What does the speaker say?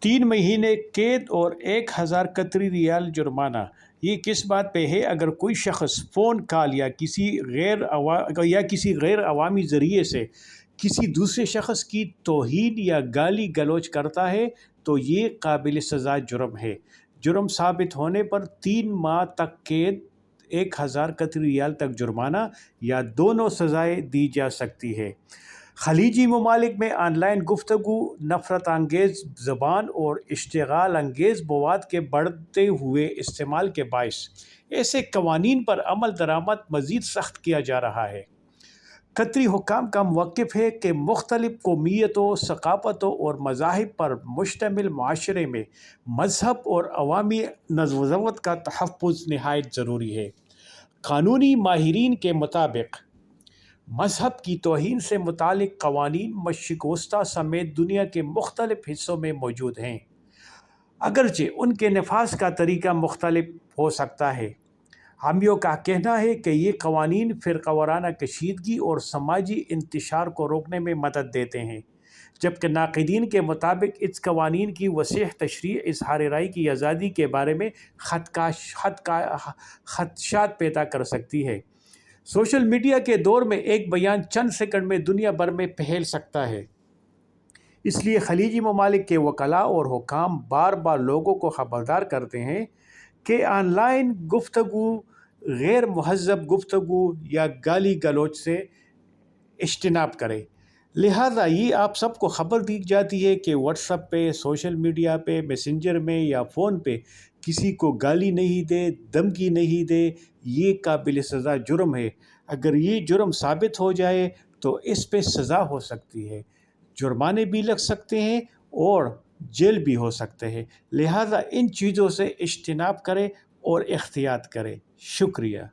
3 महीने कैद और 1000 कतरी रियाल जुर्माना। ये किस बात पे है? अगर कोई शख्स फ़ोन कॉल या किसी गैर अवामी ज़रिए से किसी दूसरे शख्स की तौहीन या गाली गलौज करता है तो ये काबिल सज़ा जुर्म है। जुर्म साबित होने पर 3 माह तक कैद, 1000 कतरी रियाल तक जुर्माना या दोनों सज़ाएँ दी जा सकती है। खलीजी ममालिक में ऑनलाइन गुफ्तगू, नफ़रत अंगेज़ ज़बान और इश्तिगाल अंगेज़ मवाद के बढ़ते हुए इस्तेमाल के बाइस ऐसे कवानीन पर अमल दरामद मज़ीद सख्त किया जा रहा है। कतरी हुक्काम का मौक़िफ़ है कि मुख्तलिफ़ कौमियतों, सक़ाफ़तों और मज़ाहिब पर मुश्तमिल माशरे में मज़हब और अवामी नज़्म व ज़ब्त का तहफ़्फ़ुज़ नहायत ज़रूरी है। क़ानूनी माहिरीन के मुताबिक मज़हब की तौहीन से मुतालिक क़वानीन मशरिक़ वस्ता समेत दुनिया के मुख्तलिफ़ हिस्सों में मौजूद हैं, अगरचे उनके नफाज़ का तरीका मुख्तलिफ हो सकता है। हामियों का कहना है कि ये क़वानीन फ़िरक़ा वाराना कशीदगी और समाजी इंतशार को रोकने में मदद देते हैं, जबकि नाक़िदीन के मुताबिक इस क़वानीन की वसीह तशरीह इज़हार राय की आज़ादी के बारे में ख़दशात पैदा कर सकती है। सोशल मीडिया के दौर में एक बयान चंद सेकंड में दुनिया भर में फैल सकता है, इसलिए खलीजी ममालिक के वकला और हुकाम बार बार लोगों को ख़बरदार करते हैं कि ऑनलाइन गुफ्तगू, गैर महज़्ज़ब गुफ्तगू या गाली गलौज से इज्तिनाब करें। लिहाजा ये आप सबको ख़बर दी जाती है कि व्हाट्सएप पे, सोशल मीडिया पे, मैसेंजर में या फ़ोन पे किसी को गाली नहीं दे, धमकी नहीं दे। ये काबिल सज़ा जुर्म है। अगर ये जुर्म साबित हो जाए तो इस पे सज़ा हो सकती है, जुर्माने भी लग सकते हैं और जेल भी हो सकते हैं। लिहाजा इन चीज़ों से इज्तिनाब करें और एहतियात करें। शुक्रिया।